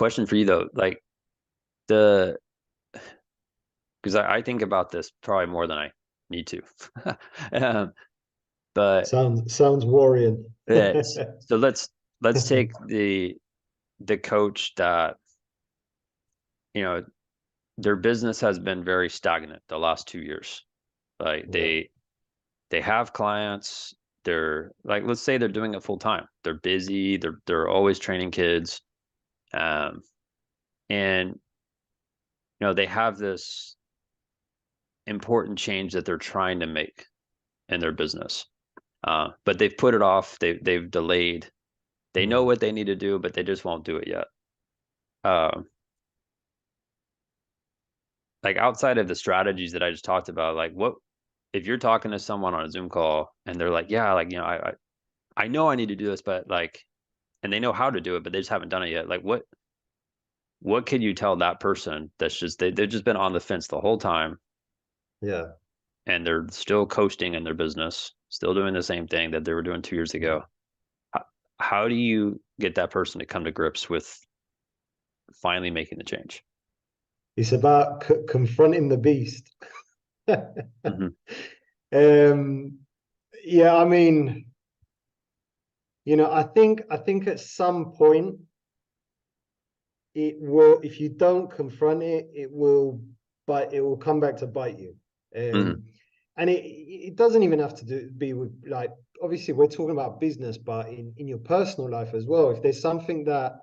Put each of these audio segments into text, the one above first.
question for you though, like because I think about this probably more than I need to. um, but Sounds worrying. it's so let's take the coach that, you know, their business has been very stagnant the last 2 years. Like Yeah, they have clients, they're like, let's say they're doing it full time. They're busy, they're always training kids. Um, and you know, they have this important change that they're trying to make in their business. But they've put it off, they've delayed. They know mm, what they need to do, but they just won't do it yet. Uh, like outside of the strategies that I just talked about, like what if you're talking to someone on a Zoom call and they're like, yeah, like, you know, I know I need to do this, but like, and they know how to do it, but they just haven't done it yet. Like what could you tell that person that's just they've just been on the fence the whole time yeah. and they're still coasting in their business, still doing the same thing that they were doing 2 years ago? Mm. How, how do you get that person to come to grips with finally making the change? It's about confronting the beast. Hmm. Um, yeah, I mean, I think at some point it will, if you don't confront it, it will come back to bite you. Hmm. And it doesn't even have to be with, like, obviously we're talking about business, but in your personal life as well. If there's something that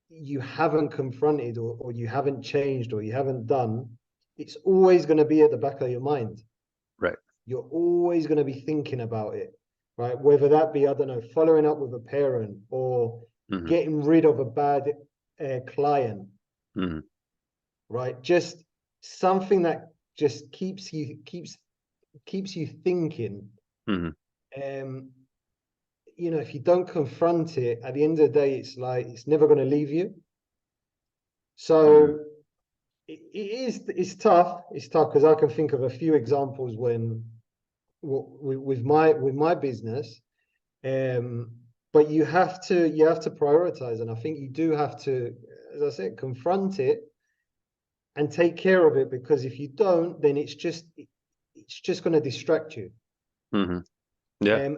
you haven't confronted, or you haven't changed, or you haven't done, it's always going to be at the back of your mind. Right. You're always going to be thinking about it, right? Whether that be, I don't know, following up with a parent, or Hmm. getting rid of a bad client, Hmm. right? Just something that just keeps you thinking. Hmm. Um, if you don't confront it, at the end of the day, it's like it's never going to leave you. Hmm. So it's tough. It's tough because I can think of a few examples when with my business. Um, but you have to prioritize, and I think you do have to, as I said, confront it and take care of it, because if you don't, then it's just going to distract you. Hmm. Yeah.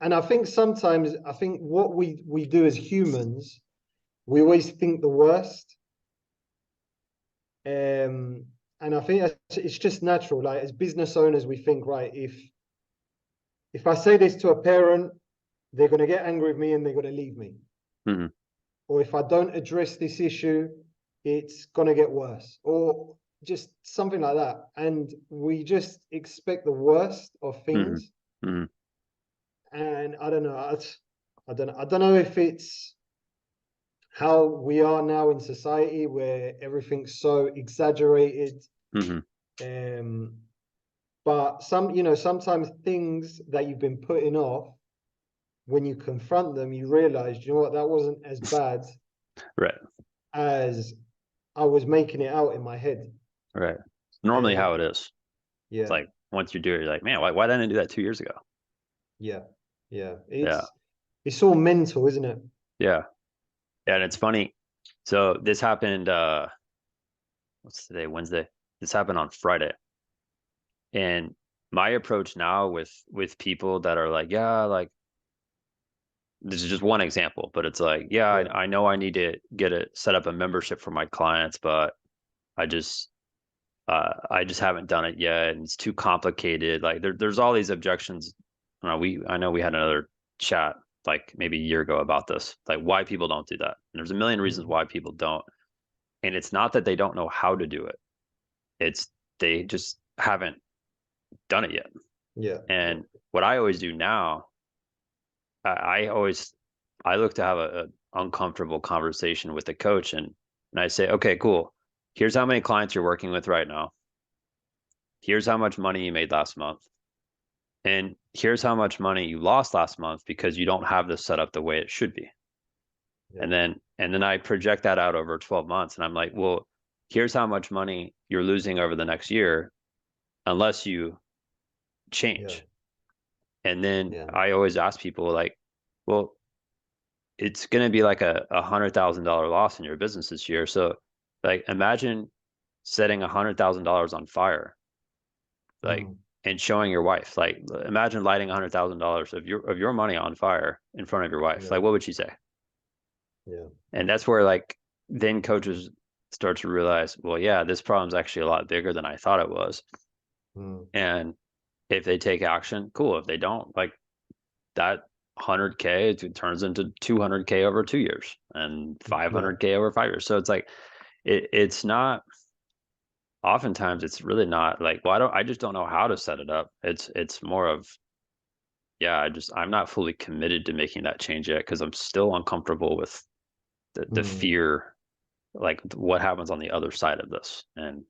And I think what we do as humans, we always think the worst. And I think it's just natural. Like, as business owners, we think, right, if I say this to a parent, they're going to get angry with me and they're going to leave me. Hmm. Or if I don't address this issue, it's going to get worse, or just something like that. And we just expect the worst of Hmm. things. Hmm. And I don't know. I don't know if it's how we are now in society, where everything's so exaggerated. Hmm. Um, but sometimes things that you've been putting off, when you confront them, you realize, you know what, that wasn't as bad Right. as I was making it out in my head. Right. Normally how it Um, is. It's yeah, like once you do it, you're like, man, why didn't I do that 2 years ago? yeah, yeah. Yeah. It's all mental, isn't it? Yeah. Yeah. And it's funny. So this happened, what's today? Wednesday. This happened on Friday. And my approach now with people that are like, yeah, like this is just one example, but it's like, yeah, Yeah, I know I need to get it set up a membership for my clients, but I just I just haven't done it yet, and it's too complicated. Like there's all these objections. I know we had another chat like maybe a year ago about this, like why people don't do that. And there's a million reasons mm, why people don't. And it's not that they don't know how to do it. It's they just haven't done it yet. yeah, And what I always do now, I always I look to have a uncomfortable conversation with the coach, and I say, okay, cool. Here's how many clients you're working with right now. Here's how much money you made last month. And here's how much money you lost last month because you don't have this set up the way it should be. yeah, And then I project that out over 12 months and I'm like, well, here's how much money you're losing over the next year unless you yeah, change. And then yeah, I always ask people like, well, it's going to be like a $100,000 loss in your business this year. So like imagine setting $100,000 on fire, like, Mm. and showing your wife, like imagine lighting $100,000 of your money on fire in front of your wife. Yeah. Like, what would she say? Yeah. And that's where like then coaches start to realize, well, yeah, this problem's actually a lot bigger than I thought it was. Mm. And if they take action, cool. If they don't, like that 100K, it turns into 200K over 2 years and Yeah. 500K over 5 years. So it's like, it's not, oftentimes it's really not like, well, I just don't know how to set it up. It's more of, yeah, I'm not fully committed to making that change yet because I'm still uncomfortable with the Mm. fear, like what happens on the other side of this. And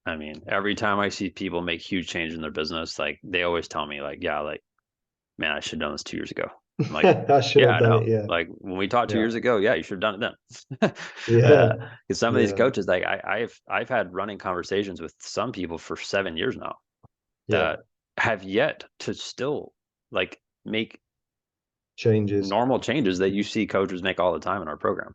I mean, every time I see people make huge changes in their business, like they always tell me like, yeah, like, man, I should have done this 2 years ago. I'm like, I should yeah, have I done know. it. Yeah. Like when we talked 2 years Yeah. ago, yeah, you should have done it then. Yeah. Because some of these Yeah. coaches, like I've had running conversations with some people for 7 years now Yeah. that have yet to still like make Changes. normal changes that you see coaches make all the time in our program.